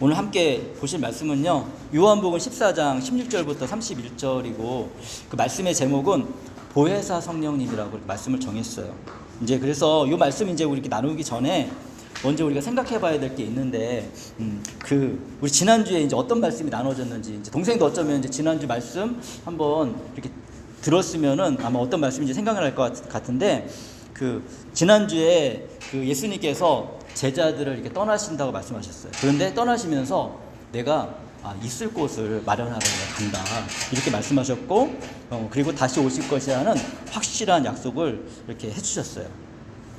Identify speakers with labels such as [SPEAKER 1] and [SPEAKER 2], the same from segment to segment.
[SPEAKER 1] 오늘 함께 보실 말씀은요, 요한복음 14장 16절부터 31절이고, 그 말씀의 제목은 보혜사 성령님이라고 말씀을 정했어요. 이제 그래서 이 말씀 이제 우리 이렇게 나누기 전에 먼저 우리가 생각해 봐야 될 게 있는데, 우리 지난주에 이제 어떤 말씀이 나눠졌는지, 이제 동생도 어쩌면 이제 지난주 말씀 한번 이렇게 들었으면은 아마 어떤 말씀인지 생각날 것 같은데, 지난주에 예수님께서 제자들을 이렇게 떠나신다고 말씀하셨어요. 그런데 떠나시면서 내가 있을 곳을 마련하러 간다, 이렇게 말씀하셨고, 그리고 다시 오실 것이라는 확실한 약속을 이렇게 해주셨어요.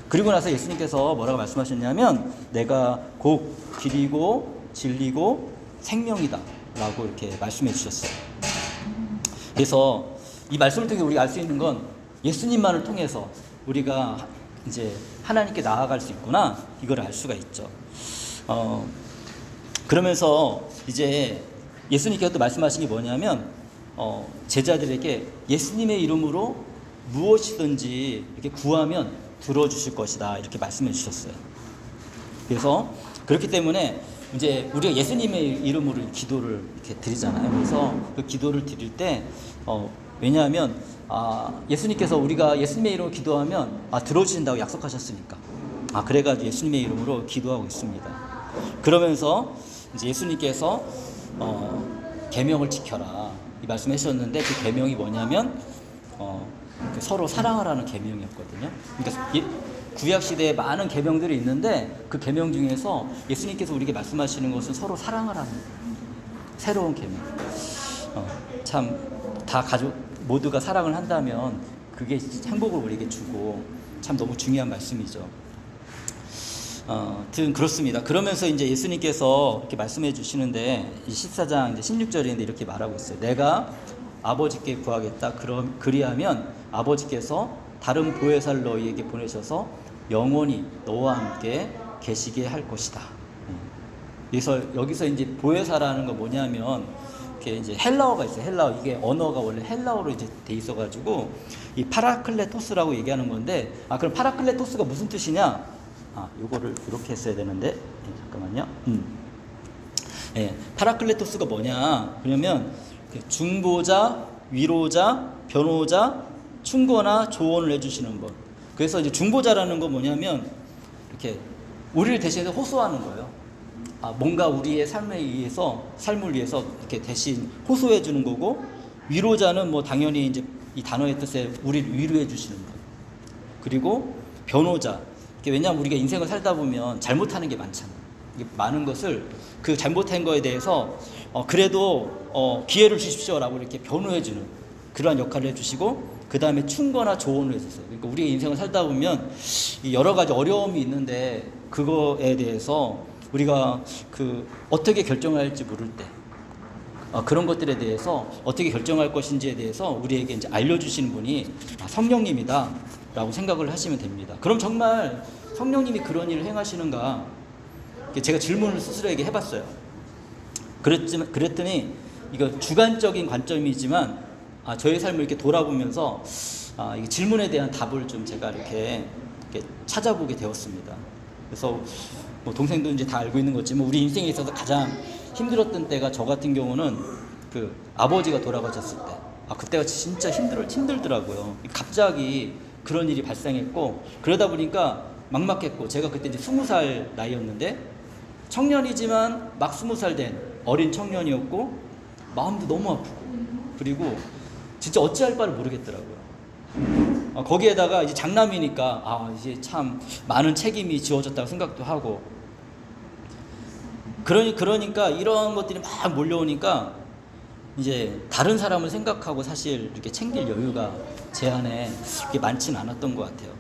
[SPEAKER 1] 그리고 나서 예수님께서 뭐라고 말씀하셨냐면, 내가 곧 길이고 진리고 생명이다 라고 이렇게 말씀해 주셨어요. 그래서 이 말씀을 통해 우리가 알 수 있는 건 예수님만을 통해서 우리가 이제 하나님께 나아갈 수 있구나, 이걸 알 수가 있죠. 그러면서 이제 예수님께서 또 말씀하신 게 뭐냐면, 제자들에게 예수님의 이름으로 무엇이든지 이렇게 구하면 들어주실 것이다, 이렇게 말씀해 주셨어요. 그래서 그렇기 때문에 이제 우리가 예수님의 이름으로 기도를 이렇게 드리잖아요. 그래서 그 기도를 드릴 때 왜냐하면 예수님께서 우리가 예수님의 이름으로 기도하면 들어주신다고 약속하셨으니까, 그래가지고 예수님의 이름으로 기도하고 있습니다. 그러면서 이제 예수님께서 계명을 지켜라, 이 말씀하셨는데, 그 계명이 뭐냐면 서로 사랑하라는 계명이었거든요. 그러니까 구약 시대에 많은 계명들이 있는데, 그 계명 중에서 예수님께서 우리에게 말씀하시는 것은 서로 사랑하라는 새로운 계명. 참 다 가족 모두가 사랑을 한다면 그게 행복을 우리에게 주고 참 너무 중요한 말씀이죠. 아무튼 그렇습니다. 그러면서 이제 예수님께서 이렇게 말씀해 주시는데, 이 14장 이제 16절인데 이렇게 말하고 있어요. 내가 아버지께 구하겠다. 그리하면 아버지께서 다른 보혜사를 너희에게 보내셔서 영원히 너와 함께 계시게 할 것이다. 그래서 여기서 이제 보혜사라는 거 뭐냐면, 이게 이제 헬라어가 있어요. 헬라어, 이게 언어가 원래 헬라어로 이제 돼 있어가지고 이 파라클레토스라고 얘기하는 건데, 그럼 파라클레토스가 무슨 뜻이냐? 요거를 이렇게 했어야 되는데, 잠깐만요. 파라클레토스가 뭐냐? 그러면 중보자, 위로자, 변호자, 충고나 조언을 해주시는 분. 그래서 이제 중보자라는 건 뭐냐면, 이렇게 우리를 대신해서 호소하는 거예요. 뭔가 우리의 삶을 위해서 이렇게 대신 호소해 주는 거고, 위로자는 뭐 당연히 이제 이 단어의 뜻에 우리를 위로해 주시는 분. 그리고 변호자. 왜냐하면 우리가 인생을 살다 보면 잘못하는 게 많잖아요. 많은 것을 그 잘못한 거에 대해서 그래도 기회를 주십시오라고 이렇게 변호해 주는 그러한 역할을 해주시고, 그 다음에 충고나 조언을 해주세요. 그러니까 우리의 인생을 살다 보면 여러 가지 어려움이 있는데, 그거에 대해서 우리가 어떻게 결정을 할지 모를 때, 그런 것들에 대해서 어떻게 결정할 것인지에 대해서 우리에게 이제 알려주시는 분이 성령님이다 라고 생각을 하시면 됩니다. 그럼 정말 성령님이 그런 일을 행하시는가, 제가 질문을 스스로에게 해봤어요. 그랬더니 이거 주관적인 관점이지만 저의 삶을 이렇게 돌아보면서 이 질문에 대한 답을 좀 제가 이렇게 찾아보게 되었습니다. 그래서 뭐 동생도 이제 다 알고 있는 거지만, 우리 인생에 있어서 가장 힘들었던 때가, 저 같은 경우는 아버지가 돌아가셨을 때, 그때가 진짜 힘들더라고요. 갑자기 그런 일이 발생했고, 그러다 보니까 막막했고, 제가 그때 이제 20살 나이였는데, 청년이지만 막 20살 된 어린 청년이었고, 마음도 너무 아프고, 그리고 진짜 어찌할 바를 모르겠더라고요. 거기에다가 이제 장남이니까 이제 참 많은 책임이 지워졌다고 생각도 하고, 그러니까 이런 것들이 막 몰려오니까 이제 다른 사람을 생각하고 사실 이렇게 챙길 여유가 제 안에 그렇게 많지는 않았던 것 같아요.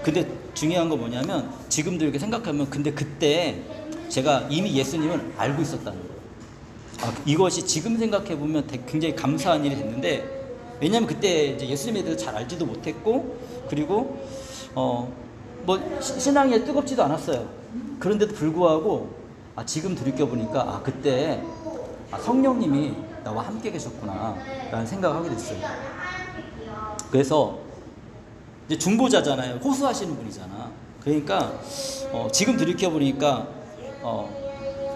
[SPEAKER 1] 근데 중요한 거 뭐냐면, 지금도 이렇게 생각하면, 근데 그때 제가 이미 예수님을 알고 있었다는 거예요. 이것이 지금 생각해 보면 굉장히 감사한 일이 됐는데, 왜냐하면 그때 이제 예수님에 대해서 잘 알지도 못했고, 그리고 뭐 신앙이 뜨겁지도 않았어요. 그런데도 불구하고 지금 돌이켜보니까 그때 성령님이 나와 함께 계셨구나 라는 생각을 하게 됐어요. 그래서 이제 중보자잖아요. 호소하시는 분이잖아. 그러니까 지금 돌이켜보니까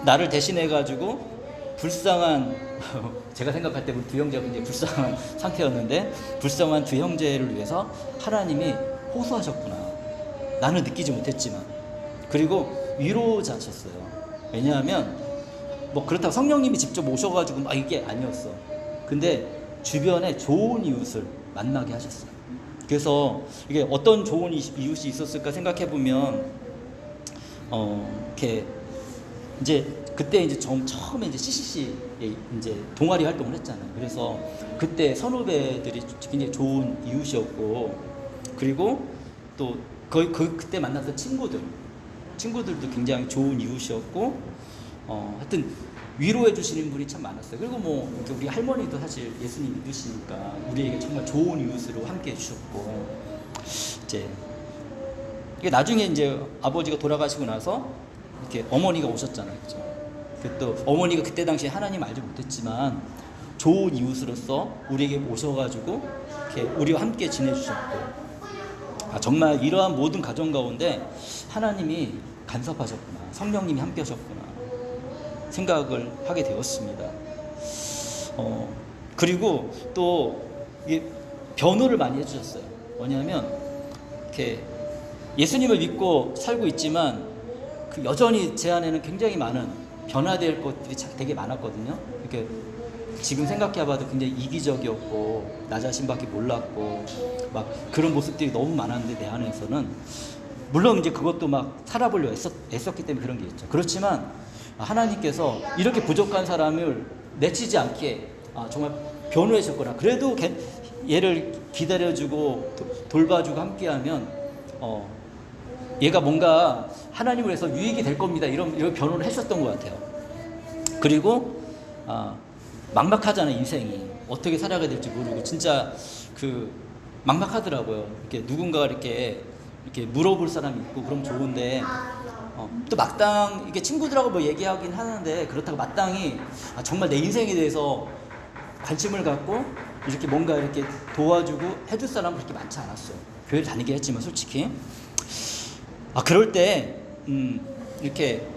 [SPEAKER 1] 나를 대신해 가지고 불쌍한 제가 생각할 때 우리 두 형제가 굉장히 불쌍한 상태였는데 불쌍한 두 형제를 위해서 하나님이 호소하셨구나. 나는 느끼지 못했지만. 그리고 위로자셨어요. 왜냐하면 뭐 그렇다고 성령님이 직접 오셔가지고 막 이게 아니었어. 근데 주변에 좋은 이웃을 만나게 하셨어요. 그래서 이게 어떤 좋은 이웃이 있었을까 생각해 보면 이렇게 이제 그때 이제 처음에 이제 CCC에 이제 동아리 활동을 했잖아요. 그래서 그때 선후배들이 굉장히 좋은 이웃이었고, 그리고 또 그때 만났던 친구들도 굉장히 좋은 이웃이었고, 하여튼 위로해 주시는 분이 참 많았어요. 그리고 뭐 우리 할머니도 사실 예수님 믿으시니까 우리에게 정말 좋은 이웃으로 함께 해주셨고, 이제 이게 나중에 이제 아버지가 돌아가시고 나서 이렇게 어머니가 오셨잖아요, 그죠? 또 어머니가 그때 당시에 하나님 알지 못했지만 좋은 이웃으로서 우리에게 오셔가지고 이렇게 우리와 함께 지내주셨고, 정말 이러한 모든 가정 가운데 하나님이 간섭하셨구나, 성령님이 함께하셨구나 생각을 하게 되었습니다. 그리고 또 이게 변호를 많이 해주셨어요. 뭐냐면 이렇게 예수님을 믿고 살고 있지만 그 여전히 제 안에는 굉장히 많은 변화될 것들이 되게 많았거든요. 이렇게 지금 생각해봐도 굉장히 이기적이었고 나 자신밖에 몰랐고 막 그런 모습들이 너무 많았는데 내 안에서는 물론 이제 그것도 막 살아보려 애썼기 때문에 그런 게 있죠. 그렇지만 하나님께서 이렇게 부족한 사람을 내치지 않게 정말 변호해 줬거나 그래도 얘를 기다려주고 돌봐주고 함께하면 얘가 뭔가 하나님을 위해서 유익이 될 겁니다. 이런 변호를 해주셨던 것 같아요. 그리고 막막하잖아요, 인생이. 어떻게 살아가야 될지 모르고 진짜 막막하더라고요. 이렇게 누군가가 이렇게 물어볼 사람이 있고 그럼 좋은데 또 막당 이게 친구들하고 뭐 얘기하긴 하는데 그렇다고 마땅히 정말 내 인생에 대해서 관심을 갖고 이렇게 뭔가 이렇게 도와주고 해줄 사람은 그렇게 많지 않았어요. 교회를 다니긴 했지만 솔직히 그럴 때 이렇게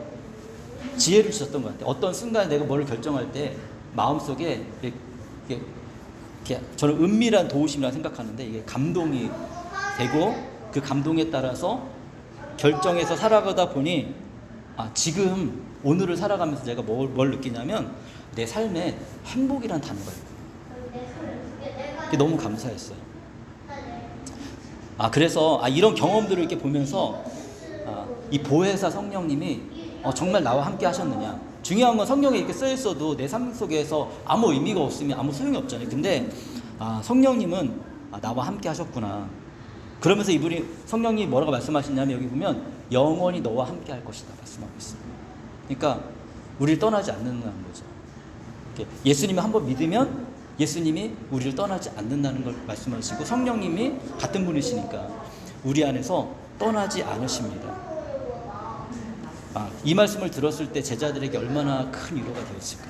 [SPEAKER 1] 지혜를 주셨던 것 같아요. 어떤 순간에 내가 뭐를 결정할 때 마음속에 이렇게 저는 은밀한 도우심이라 생각하는데 이게 감동이 되고 그 감동에 따라서 결정해서 살아가다 보니 지금 오늘을 살아가면서 제가 뭘 느끼냐면 내 삶에 행복이란 단어가 있고 그게 너무 감사했어요. 그래서 이런 경험들을 이렇게 보면서 이 보혜사 성령님이 정말 나와 함께 하셨느냐. 중요한 건 성경에 이렇게 쓰여 있어도 내 삶 속에서 아무 의미가 없으면 아무 소용이 없잖아요. 근데 성령님은 나와 함께 하셨구나. 그러면서 이분이 성령님이 뭐라고 말씀하시냐면 여기 보면 영원히 너와 함께 할 것이다 말씀하고 있습니다. 그러니까 우리를 떠나지 않는다는 거죠. 예수님을 한번 믿으면 예수님이 우리를 떠나지 않는다는 걸 말씀하시고 성령님이 같은 분이시니까 우리 안에서 떠나지 않으십니다. 이 말씀을 들었을 때 제자들에게 얼마나 큰 위로가 되었을까.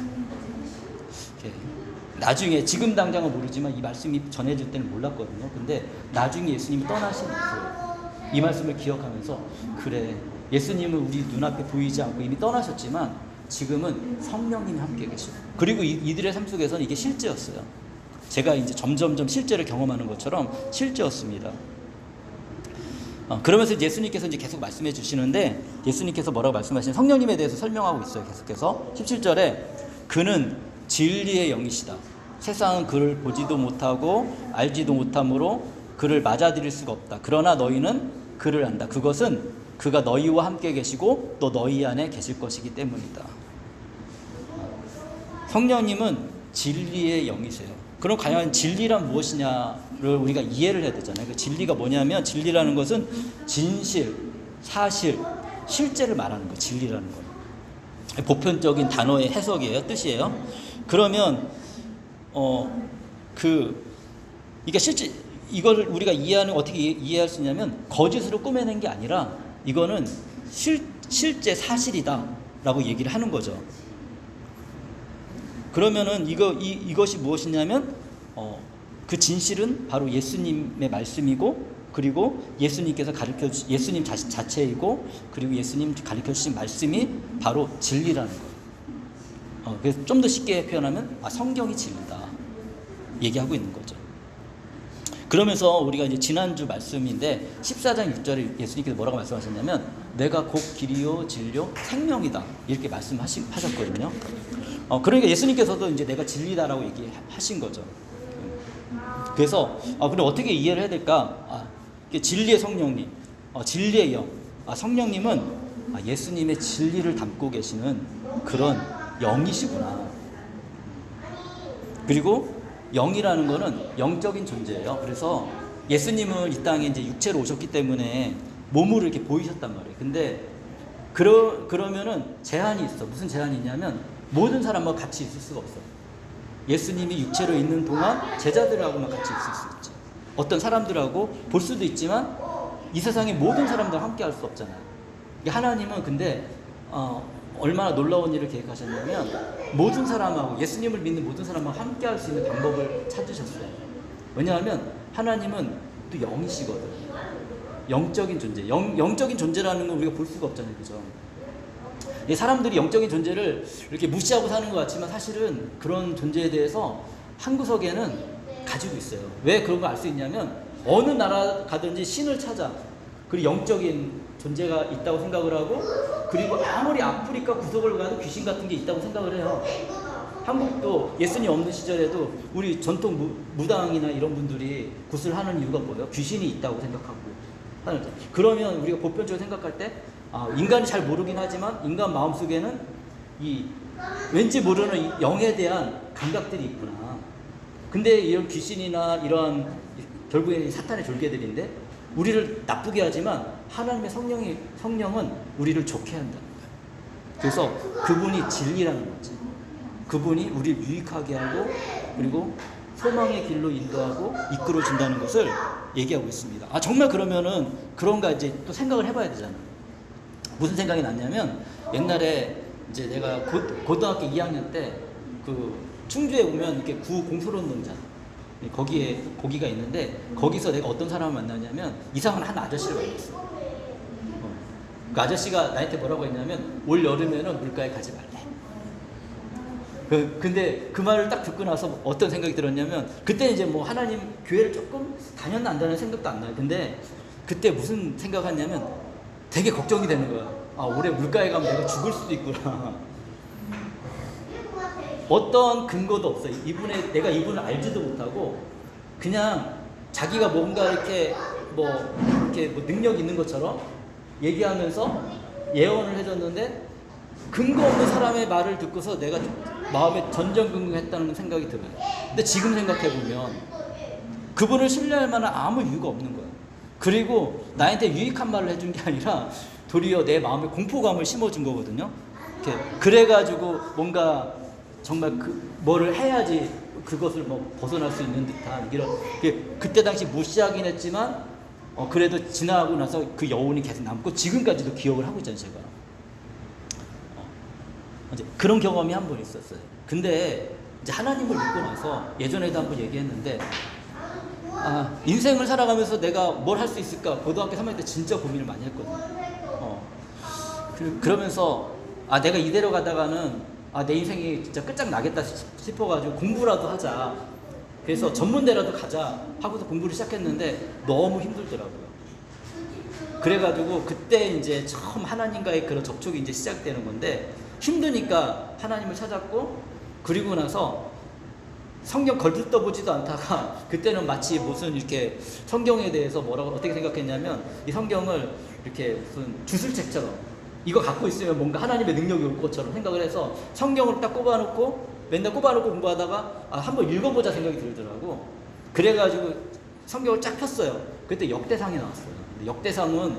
[SPEAKER 1] 나중에 지금 당장은 모르지만 이 말씀이 전해질 때는 몰랐거든요. 근데 나중에 예수님이 떠나신 이 말씀을 기억하면서 그래, 예수님은 우리 눈앞에 보이지 않고 이미 떠나셨지만 지금은 성령님이 함께 계시고 그리고 이들의 삶 속에서는 이게 실제였어요. 제가 이제 점점점 실제를 경험하는 것처럼 실제였습니다. 그러면서 예수님께서 이제 계속 말씀해 주시는데 예수님께서 뭐라고 말씀하시는 성령님에 대해서 설명하고 있어요. 계속해서 17절에 그는 진리의 영이시다. 세상은 그를 보지도 못하고 알지도 못하므로 그를 맞아들일 수가 없다. 그러나 너희는 그를 안다. 그것은 그가 너희와 함께 계시고 또 너희 안에 계실 것이기 때문이다. 성령님은 진리의 영이세요. 그럼 과연 진리란 무엇이냐를 우리가 이해를 해야 되잖아요. 그 진리가 뭐냐면 진리라는 것은 진실, 사실, 실제를 말하는 거예요. 진리라는 건 보편적인 단어의 해석이에요. 뜻이에요. 그러면 이게 실제 이걸 우리가 어떻게 이해할 수 있냐면 거짓으로 꾸며낸 게 아니라 이거는 실제 사실이다라고 얘기를 하는 거죠. 그러면은 이것이 무엇이냐면 그 진실은 바로 예수님의 말씀이고 그리고 예수님께서 예수님 자체이고 그리고 예수님 가르쳐 주신 말씀이 바로 진리라는 거예요. 그래서 좀 더 쉽게 표현하면 성경이 진리다 얘기하고 있는 거죠. 그러면서 우리가 이제 지난주 말씀인데 14장 6절에 예수님께서 뭐라고 말씀하셨냐면 내가 곧 길이요 진리요 생명이다 이렇게 말씀하셨거든요. 그러니까 예수님께서도 이제 내가 진리다라고 얘기하신 거죠. 그래서 근데 어떻게 이해를 해야 될까? 진리의 성령님, 진리의 영. 성령님은 예수님의 진리를 담고 계시는 그런 영이시구나. 그리고 영이라는 거는 영적인 존재예요. 그래서 예수님은 이 땅에 이제 육체로 오셨기 때문에 몸으로 이렇게 보이셨단 말이에요. 근데 그러면은 제한이 있어. 무슨 제한이 있냐면 모든 사람과 같이 있을 수가 없어. 예수님이 육체로 있는 동안 제자들하고만 같이 있을 수 있지. 어떤 사람들하고 볼 수도 있지만 이 세상의 모든 사람들과 함께 할 수 없잖아요. 하나님은 근데 얼마나 놀라운 일을 계획하셨냐면 모든 사람하고 예수님을 믿는 모든 사람하고 함께 할 수 있는 방법을 찾으셨어요. 왜냐하면 하나님은 또 영이시거든. 영적인 존재. 영적인 존재라는 건 우리가 볼 수가 없잖아요. 그죠? 사람들이 영적인 존재를 이렇게 무시하고 사는 것 같지만 사실은 그런 존재에 대해서 한 구석에는 가지고 있어요. 왜 그런 걸 알 수 있냐면 어느 나라 가든지 신을 찾아. 그리고 영적인 존재가 있다고 생각을 하고 그리고 아무리 아프리카 구석을 가도 귀신 같은 게 있다고 생각을 해요. 한국도 예수님 없는 시절에도 우리 전통 무당이나 이런 분들이 굿을 하는 이유가 뭐예요? 귀신이 있다고 생각하고 하는 거죠. 그러면 우리가 보편적으로 생각할 때 인간이 잘 모르긴 하지만 인간 마음속에는 이 왠지 모르는 이 영에 대한 감각들이 있구나. 근데 이런 귀신이나 이러한 결국에는 사탄의 졸개들인데 우리를 나쁘게 하지만 하나님의 성령은 우리를 좋게 한다는 거예요. 그래서 그분이 진리라는 거지. 그분이 우리를 유익하게 하고 그리고 소망의 길로 인도하고 이끌어 준다는 것을 얘기하고 있습니다. 정말 그러면은 그런가 이제 또 생각을 해봐야 되잖아. 무슨 생각이 났냐면 옛날에 이제 내가 고등학교 2학년 때 그 충주에 오면 이렇게 구 공소론동장 거기가 있는데 거기서 내가 어떤 사람을 만나냐면 이상한 한 아저씨를 만났어. 그 아저씨가 나한테 뭐라고 했냐면 올 여름에는 물가에 가지 말래. 근데 그 말을 딱 듣고 나서 어떤 생각이 들었냐면 그때 이제 뭐 하나님 교회를 조금 다녔나 안 다녔나 생각도 안 나요. 근데 그때 무슨 생각했냐면 되게 걱정이 되는 거야. 올해 물가에 가면 내가 죽을 수도 있구나. 어떤 근거도 없어요. 내가 이분을 알지도 못하고 그냥 자기가 뭔가 이렇게 뭐 능력 있는 것처럼 얘기하면서 예언을 해줬는데 근거 없는 사람의 말을 듣고서 내가 마음에 전전긍긍했다는 생각이 들어요. 근데 지금 생각해보면 그분을 신뢰할 만한 아무 이유가 없는 거예요. 그리고 나한테 유익한 말을 해준 게 아니라 도리어 내 마음에 공포감을 심어준 거거든요. 그래가지고 뭔가 정말 뭐를 해야지 그것을 뭐 벗어날 수 있는 듯한 이런 그때 당시 무시하긴 했지만 그래도 지나고 나서 그 여운이 계속 남고 지금까지도 기억을 하고 있잖아요. 제가 이제 그런 경험이 한 번 있었어요. 근데 이제 하나님을 믿고 나서 예전에도 한번 얘기했는데 인생을 살아가면서 내가 뭘 할 수 있을까 고등학교 3학년 때 진짜 고민을 많이 했거든요. 그러면서 내가 이대로 가다가는 내 인생이 진짜 끝장나겠다 싶어가지고 공부라도 하자. 그래서 전문대라도 가자 하고서 공부를 시작했는데 너무 힘들더라고요. 그래가지고 그때 이제 처음 하나님과의 그런 접촉이 이제 시작되는 건데 힘드니까 하나님을 찾았고 그리고 나서 성경 걸뜯어보지도 않다가 그때는 마치 무슨 이렇게 성경에 대해서 뭐라고 어떻게 생각했냐면 이 성경을 이렇게 무슨 주술책처럼 이거 갖고 있으면 뭔가 하나님의 능력이 올 것처럼 생각을 해서 성경을 딱 맨날 꼽아놓고 공부하다가 한번 읽어보자 생각이 들더라고. 그래가지고 성경을 쫙 폈어요. 그때 역대상이 나왔어요. 근데 역대상은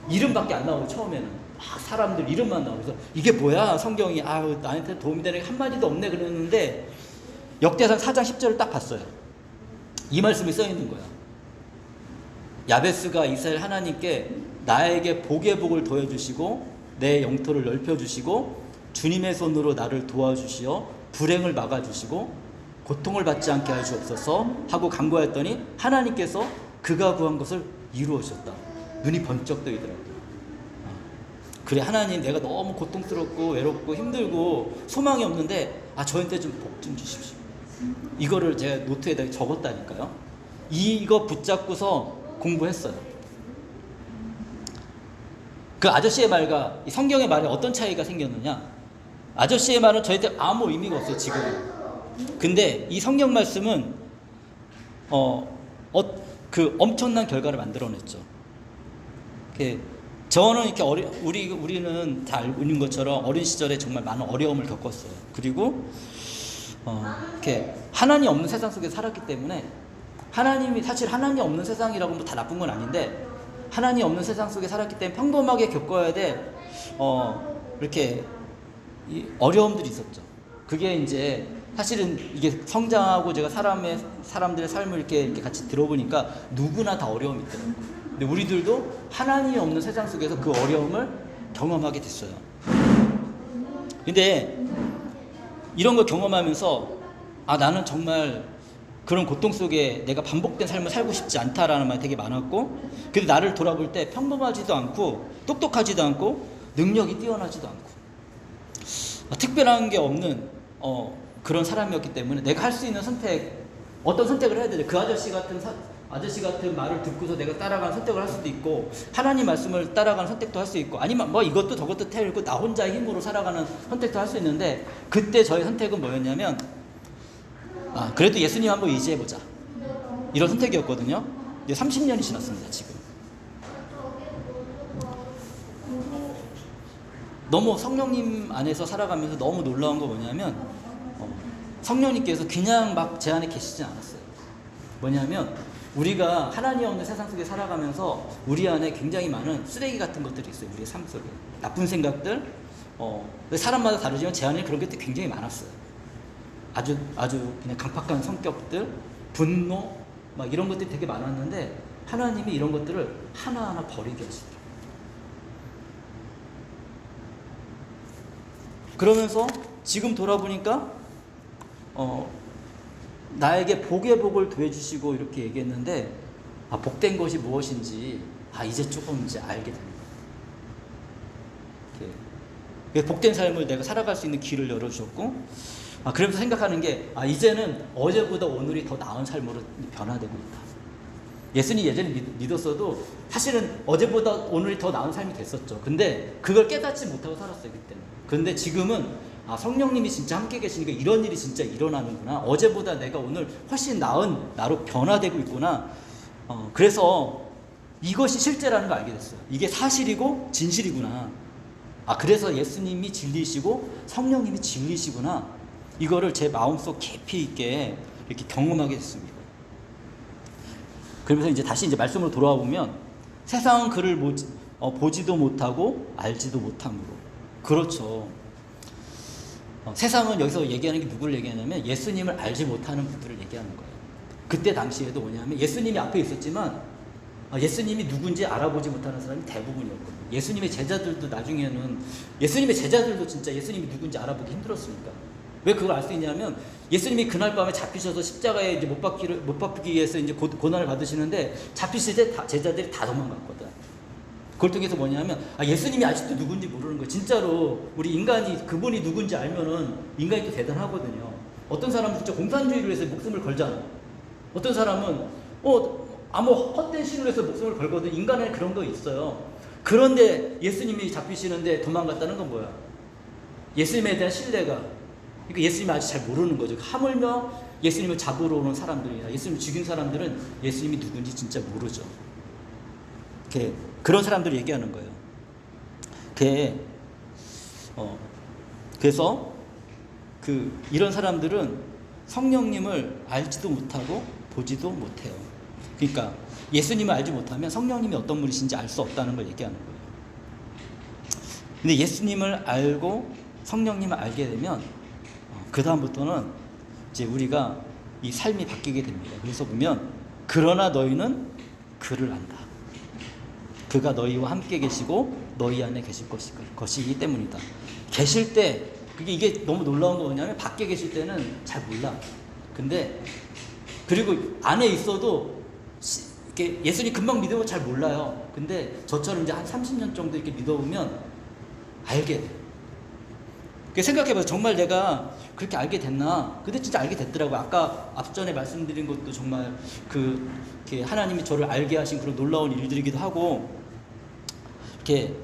[SPEAKER 1] 이름밖에 안 나오고 처음에는 막 사람들 이름만 나오고 그래서 이게 뭐야 성경이 나한테 도움이 되는 게 한마디도 없네 그러는데 역대상 4장 10절을 딱 봤어요. 이 말씀이 써있는 거야. 야베스가 이스라엘 하나님께 나에게 복의 복을 더해주시고 내 영토를 넓혀주시고 주님의 손으로 나를 도와주시어 불행을 막아주시고 고통을 받지 않게 하 주옵소서 하고 간구하였더니 하나님께서 그가 구한 것을 이루어주셨다. 눈이 번쩍 뜨이더라고요. 그래 하나님 내가 너무 고통스럽고 외롭고 힘들고 소망이 없는데 저한테 좀 복 좀 주십시오. 이거를 제가 노트에다 적었다니까요. 이거 붙잡고서 공부했어요. 그 아저씨의 말과 이 성경의 말에 어떤 차이가 생겼느냐? 아저씨의 말은 저한테 아무 의미가 없어요 지금. 근데 이 성경 말씀은 그 엄청난 결과를 만들어냈죠. 저는 이렇게 우리는 다 알고 있는 것처럼 어린 시절에 정말 많은 어려움을 겪었어요. 그리고 이렇게 하나님 없는 세상 속에 살았기 때문에 사실 하나님 없는 세상이라고 하면 다 나쁜 건 아닌데 하나님 없는 세상 속에 살았기 때문에 평범하게 겪어야 될 이렇게 어려움들이 있었죠. 그게 이제 사실은 이게 성장하고 제가 사람들의 삶을 이렇게 같이 들어보니까 누구나 다 어려움이 있더라고요. 근데 우리들도 하나님이 없는 세상 속에서 그 어려움을 경험하게 됐어요. 근데 이런 걸 경험하면서 나는 정말 그런 고통 속에 내가 반복된 삶을 살고 싶지 않다라는 말이 되게 많았고, 근데 나를 돌아볼 때 평범하지도 않고 똑똑하지도 않고 능력이 뛰어나지도 않고 특별한 게 없는 그런 사람이었기 때문에 내가 할 수 있는 어떤 선택을 해야 되죠. 그 아저씨 같은 말을 듣고서 내가 따라가는 선택을 할 수도 있고, 하나님 말씀을 따라가는 선택도 할 수 있고, 아니면 뭐 이것도 저것도 태우고 나 혼자의 힘으로 살아가는 선택도 할 수 있는데, 그때 저의 선택은 뭐였냐면 그래도 예수님 한번 의지해보자, 이런 선택이었거든요. 이제 30년이 지났습니다. 지금 너무 성령님 안에서 살아가면서 너무 놀라운 거 뭐냐면 성령님께서 그냥 막 제 안에 계시진 않았어요. 뭐냐면 우리가 하나님 없는 세상 속에 살아가면서 우리 안에 굉장히 많은 쓰레기 같은 것들이 있어요. 우리의 삶 속에 나쁜 생각들, 사람마다 다르지만 제 안에 그런 게 굉장히 많았어요. 아주 그냥 강팍한 성격들, 분노 막 이런 것들이 되게 많았는데 하나님이 이런 것들을 하나하나 버리게 하시더라고요. 그러면서 지금 돌아보니까 나에게 복의 복을 더해주시고 이렇게 얘기했는데 복된 것이 무엇인지 이제 조금 알게 됩니다. 복된 삶을 내가 살아갈 수 있는 길을 열어주셨고, 그러면서 생각하는 게 이제는 어제보다 오늘이 더 나은 삶으로 변화되고 있다. 예수님 예전에 믿었어도 사실은 어제보다 오늘이 더 나은 삶이 됐었죠. 근데 그걸 깨닫지 못하고 살았어요 그때는. 근데 지금은 성령님이 진짜 함께 계시니까 이런 일이 진짜 일어나는구나. 어제보다 내가 오늘 훨씬 나은 나로 변화되고 있구나. 그래서 이것이 실제라는 걸 알게 됐어요. 이게 사실이고 진실이구나. 그래서 예수님이 진리시고 성령님이 진리시구나. 이거를 제 마음속 깊이 있게 이렇게 경험하게 됐습니다. 그러면서 이제 다시 말씀으로 돌아와 보면 세상은 그를 보지도 못하고 알지도 못함으로. 그렇죠. 세상은 여기서 얘기하는 게 누구를 얘기하냐면 예수님을 알지 못하는 분들을 얘기하는 거예요. 그때 당시에도 뭐냐면 예수님이 앞에 있었지만 예수님이 누군지 알아보지 못하는 사람이 대부분이었거든요. 예수님의 제자들도 나중에는 예수님의 제자들도 진짜 예수님이 누군지 알아보기 힘들었으니까. 왜 그걸 알 수 있냐면 예수님이 그날 밤에 잡히셔서 십자가에 이제 못 박히기 위해서 이제 고난을 받으시는데 잡히실 때 제자들이 다 도망갔거든. 그걸 통해서 뭐냐면 예수님이 아직도 누군지 모르는 거예요. 진짜로 우리 인간이 그분이 누군지 알면은 인간이 또 대단하거든요. 어떤 사람은 진짜 공산주의를 위해서 목숨을 걸잖아. 어떤 사람은 아무 헛된 신을 위해서 목숨을 걸거든. 인간에 그런 거 있어요. 그런데 예수님이 잡히시는데 도망갔다는 건 뭐야? 예수님에 대한 신뢰가, 그러니까 예수님을 아직 잘 모르는 거죠. 하물며 예수님을 잡으러 오는 사람들이나 예수님을 죽인 사람들은 예수님이 누군지 진짜 모르죠. 그런 사람들을 얘기하는 거예요. 그래서 이런 사람들은 성령님을 알지도 못하고 보지도 못해요. 그러니까 예수님을 알지 못하면 성령님이 어떤 분이신지 알 수 없다는 걸 얘기하는 거예요. 근데 예수님을 알고 성령님을 알게 되면 그 다음부터는 이제 우리가 이 삶이 바뀌게 됩니다. 그래서 보면 그러나 너희는 그를 안다. 그가 너희와 함께 계시고 너희 안에 계실 것이기 때문이다. 계실 때 이게 너무 놀라운 거 뭐냐면 밖에 계실 때는 잘 몰라. 근데 그리고 안에 있어도 이렇게 예수님 금방 믿으면 잘 몰라요. 근데 저처럼 이제 한 30년 정도 이렇게 믿어보면 알게 돼. 생각해봐요. 정말 내가 그렇게 알게 됐나? 근데 진짜 알게 됐더라고요. 아까 앞전에 말씀드린 것도 정말 이렇게 하나님이 저를 알게 하신 그런 놀라운 일들이기도 하고, 이렇게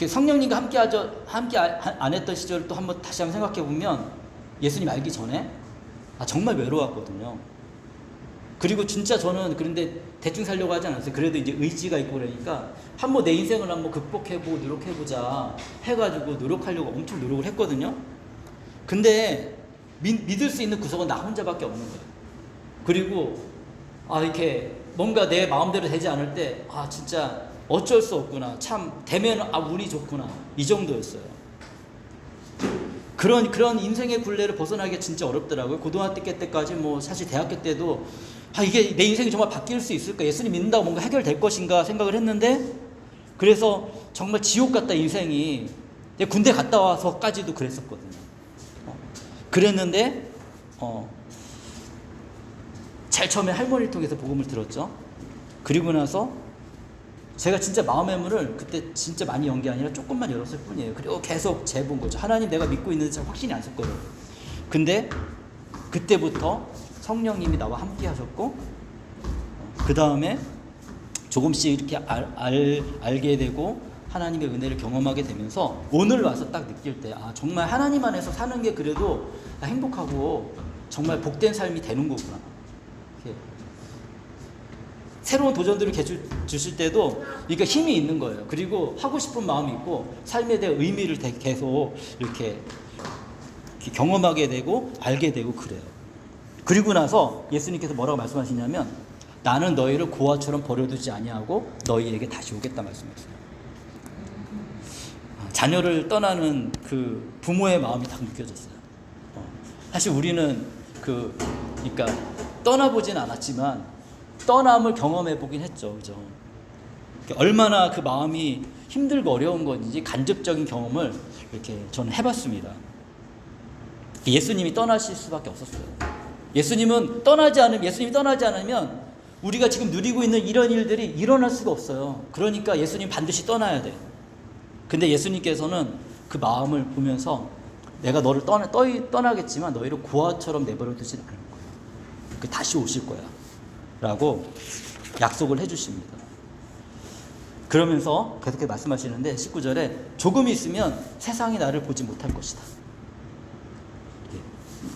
[SPEAKER 1] 성령님과 함께 안 했던 시절을 또 다시 한번 생각해보면, 예수님 알기 전에 정말 외로웠거든요. 그리고 진짜 저는 그런데 대충 살려고 하지 않았어요. 그래도 이제 의지가 있고 그러니까 한번 내 인생을 한번 극복해보고 노력해보자 해가지고 노력하려고 엄청 노력을 했거든요. 근데 믿을 수 있는 구석은 나 혼자밖에 없는 거예요. 그리고 이렇게 뭔가 내 마음대로 되지 않을 때 진짜 어쩔 수 없구나, 참 되면 운이 좋구나, 이 정도였어요. 그런 인생의 굴레를 벗어나기가 진짜 어렵더라고요. 고등학교 때까지 사실 대학교 때도 이게 내 인생이 정말 바뀔 수 있을까, 예수님 믿는다고 뭔가 해결될 것인가 생각을 했는데, 그래서 정말 지옥 같다 인생이. 군대 갔다 와서까지도 그랬었거든요. 그랬는데 제일 처음에 할머니를 통해서 복음을 들었죠. 그리고 나서 제가 진짜 마음의 문을 그때 진짜 많이 연 게 아니라 조금만 열었을 뿐이에요. 그리고 계속 재본 거죠. 하나님 내가 믿고 있는데 잘 확신이 안 섰거든요. 근데 그때부터 성령님이 나와 함께 하셨고, 그 다음에 조금씩 이렇게 알게 되고 하나님의 은혜를 경험하게 되면서 오늘 와서 딱 느낄 때 정말 하나님 안에서 사는 게 그래도 행복하고 정말 복된 삶이 되는 거구나. 이렇게 새로운 도전들을 주실 때도 그러니까 힘이 있는 거예요. 그리고 하고 싶은 마음이 있고 삶에 대한 의미를 계속 이렇게 경험하게 되고 알게 되고 그래요. 그리고 나서 예수님께서 뭐라고 말씀하시냐면, 나는 너희를 고아처럼 버려두지 아니하고 너희에게 다시 오겠다 말씀하셨어요. 자녀를 떠나는 그 부모의 마음이 딱 느껴졌어요. 사실 우리는 그러니까 떠나보진 않았지만 떠남을 경험해 보긴 했죠, 그죠? 얼마나 그 마음이 힘들고 어려운 건지 간접적인 경험을 이렇게 저는 해봤습니다. 예수님이 떠나실 수밖에 없었어요. 예수님이 떠나지 않으면 우리가 지금 누리고 있는 이런 일들이 일어날 수가 없어요. 그러니까 예수님 반드시 떠나야 돼요. 근데 예수님께서는 그 마음을 보면서 내가 너를 떠나겠지만 너희를 고아처럼 내버려 두진 않을 거야. 다시 오실 거야. 라고 약속을 해주십니다. 그러면서 계속해서 말씀하시는데 19절에 조금 있으면 세상이 나를 보지 못할 것이다.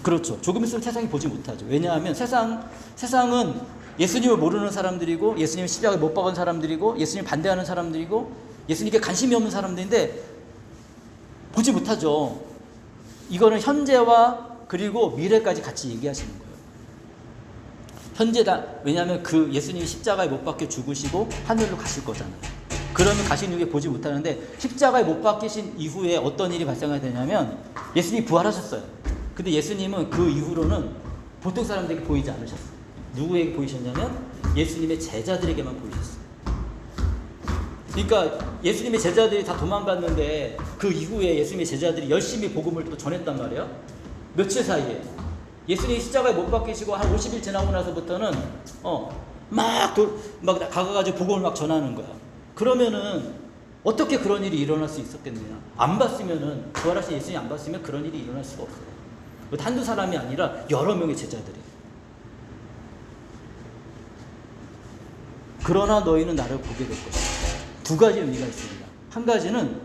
[SPEAKER 1] 그렇죠. 조금 있으면 세상이 보지 못하죠. 왜냐하면 세상은 예수님을 모르는 사람들이고 예수님의 십자가에 못 박은 사람들이고 예수님 반대하는 사람들이고 예수님께 관심이 없는 사람들인데 보지 못하죠. 이거는 현재와 그리고 미래까지 같이 얘기하시는 거예요. 현재다. 왜냐하면 그 예수님이 십자가에 못 박혀 죽으시고 하늘로 가실 거잖아요. 그러면 가신 이후에 보지 못하는데 십자가에 못 박히신 이후에 어떤 일이 발생하게 되냐면 예수님이 부활하셨어요. 근데 예수님은 그 이후로는 보통 사람들에게 보이지 않으셨어요. 누구에게 보이셨냐면 예수님의 제자들에게만 보이셨어요. 그러니까 예수님의 제자들이 다 도망갔는데 그 이후에 예수님의 제자들이 열심히 복음을 또 전했단 말이에요. 며칠 사이에 예수님이 십자가에 못 박히시고 한 50일 지나고 나서부터는 막 가가지고 복음을 막 전하는 거야. 그러면은 어떻게 그런 일이 일어날 수 있었겠느냐? 안 봤으면은 부활하신 예수님 안 봤으면 그런 일이 일어날 수가 없어요. 한두 사람이 아니라 여러 명의 제자들이. 그러나 너희는 나를 보게 될 것이다. 두 가지 의미가 있습니다. 한 가지는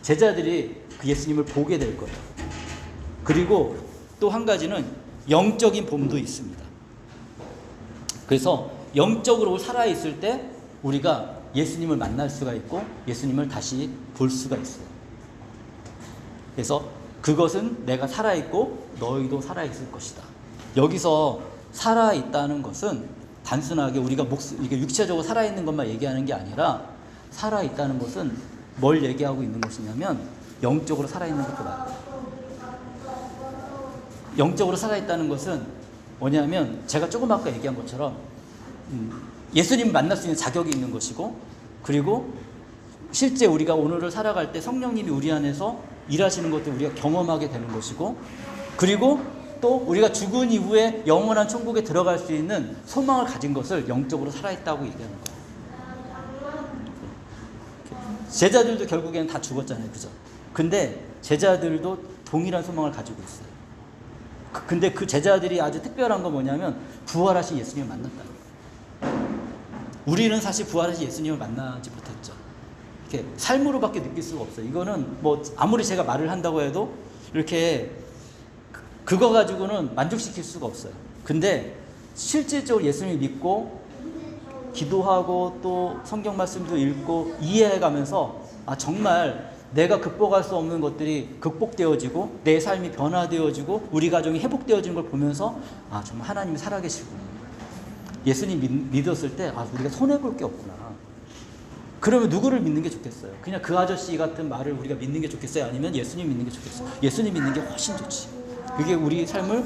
[SPEAKER 1] 제자들이 그 예수님을 보게 될 거예요. 그리고 또 한 가지는 영적인 봄도 있습니다. 그래서 영적으로 살아있을 때 우리가 예수님을 만날 수가 있고 예수님을 다시 볼 수가 있어요. 그래서 그것은 내가 살아있고 너희도 살아있을 것이다. 여기서 살아있다는 것은 단순하게 우리가 이게 육체적으로 살아있는 것만 얘기하는 게 아니라 살아있다는 것은 뭘 얘기하고 있는 것이냐면 영적으로 살아있는 것도 맞아요. 영적으로 살아있다는 것은 뭐냐면 제가 조금 아까 얘기한 것처럼 예수님 만날 수 있는 자격이 있는 것이고, 그리고 실제 우리가 오늘을 살아갈 때 성령님이 우리 안에서 일하시는 것도 우리가 경험하게 되는 것이고, 그리고 또 우리가 죽은 이후에 영원한 천국에 들어갈 수 있는 소망을 가진 것을 영적으로 살아있다고 얘기하는 거예요. 제자들도 결국에는 다 죽었잖아요. 그죠? 근데 제자들도 동일한 소망을 가지고 있어요. 근데 그 제자들이 아주 특별한 건 뭐냐면 부활하신 예수님을 만났다는 거예요. 우리는 사실 부활하신 예수님을 만나지 못했죠. 이렇게 삶으로밖에 느낄 수가 없어요. 이거는 뭐 아무리 제가 말을 한다고 해도 이렇게 그거 가지고는 만족시킬 수가 없어요. 근데 실질적으로 예수님을 믿고 기도하고 또 성경 말씀도 읽고 이해해가면서 아 정말 내가 극복할 수 없는 것들이 극복되어지고 내 삶이 변화되어지고 우리 가정이 회복되어지는 걸 보면서 아 정말 하나님이 살아계시구나. 예수님 믿었을 때 아 우리가 손해볼 게 없구나. 그러면 누구를 믿는 게 좋겠어요? 그냥 그 아저씨 같은 말을 우리가 믿는 게 좋겠어요? 아니면 예수님 믿는 게 좋겠어요? 예수님 믿는 게 훨씬 좋지. 그게 우리 삶을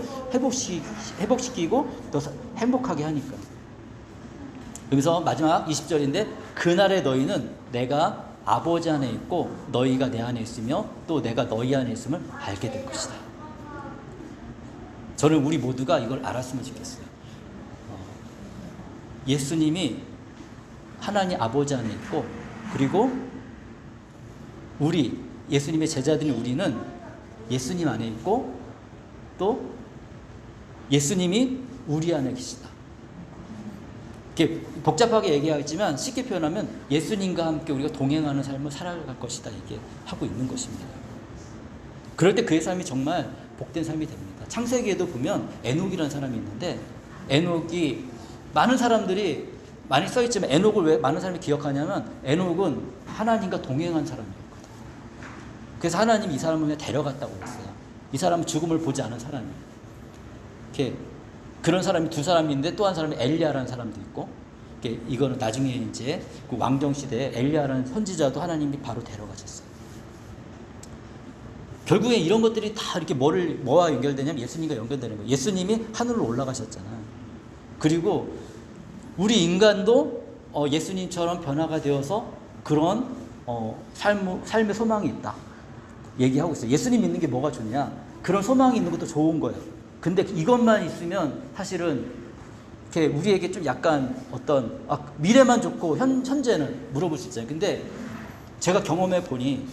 [SPEAKER 1] 회복시키고 또 행복하게 하니까. 여기서 마지막 20절인데 그날의 너희는 내가 아버지 안에 있고 너희가 내 안에 있으며 또 내가 너희 안에 있음을 알게 될 것이다. 저는 우리 모두가 이걸 알았으면 좋겠어요. 예수님이 하나님 아버지 안에 있고 그리고 우리 예수님의 제자들인 우리는 예수님 안에 있고 또 예수님이 우리 안에 계시다. 이렇게 복잡하게 얘기하지만 쉽게 표현하면 예수님과 함께 우리가 동행하는 삶을 살아갈 것이다. 이게 하고 있는 것입니다. 그럴 때 그의 삶이 정말 복된 삶이 됩니다. 창세기에도 보면 에녹이라는 사람이 있는데 에녹이 많은 사람들이 많이 써있지만 에녹을 왜 많은 사람이 기억하냐면 에녹은 하나님과 동행한 사람이었거든요. 그래서 하나님이 이 사람을 그냥 데려갔다고 했어요. 이 사람은 죽음을 보지 않은 사람이에요. 이렇게 그런 사람이 두 사람이 있는데 또 한 사람이 엘리야라는 사람도 있고 이거는 나중에 이제 그 왕정 시대에 엘리야라는 선지자도 하나님이 바로 데려가셨어요. 결국에 이런 것들이 다 이렇게 뭐와 연결되냐면 예수님과 연결되는 거예요. 예수님이 하늘로 올라가셨잖아요. 그리고 우리 인간도 예수님처럼 변화가 되어서 그런 삶의 소망이 있다. 얘기하고 있어요. 예수님 믿는 게 뭐가 좋냐? 그런 소망이 있는 것도 좋은 거예요. 근데 이것만 있으면 사실은 이렇게 우리에게 좀 약간 어떤 미래만 좋고 현재는 물어볼 수 있잖아요. 근데 제가 경험해 보니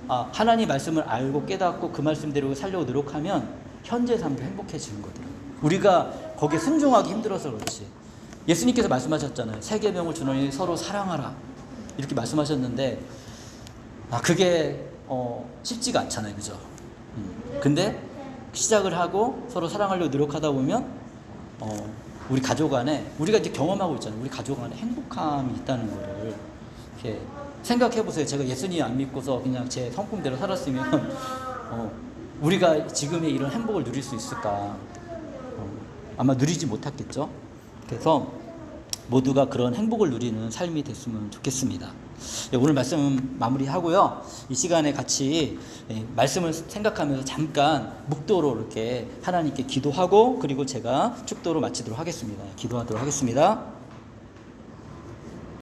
[SPEAKER 1] 하나님 말씀을 알고 깨닫고 그 말씀대로 살려고 노력하면 현재 삶도 행복해지는 거더라고요. 우리가 거기에 순종하기 힘들어서 그렇지. 예수님께서 말씀하셨잖아요. 세 계명을 주노니 서로 사랑하라. 이렇게 말씀하셨는데 그게 쉽지가 않잖아요. 그죠? 근데 시작을 하고 서로 사랑하려고 노력하다 보면 우리 가족 안에 우리가 이제 경험하고 있잖아요. 우리 가족 안에 행복함이 있다는 거를 이렇게 생각해 보세요. 제가 예수님 안 믿고서 그냥 제 성품대로 살았으면 우리가 지금의 이런 행복을 누릴 수 있을까? 아마 누리지 못했겠죠. 그래서 모두가 그런 행복을 누리는 삶이 됐으면 좋겠습니다. 오늘 말씀 마무리하고요. 이 시간에 같이 말씀을 생각하면서 잠깐 묵도로 이렇게 하나님께 기도하고 그리고 제가 축도로 마치도록 하겠습니다. 기도하도록 하겠습니다.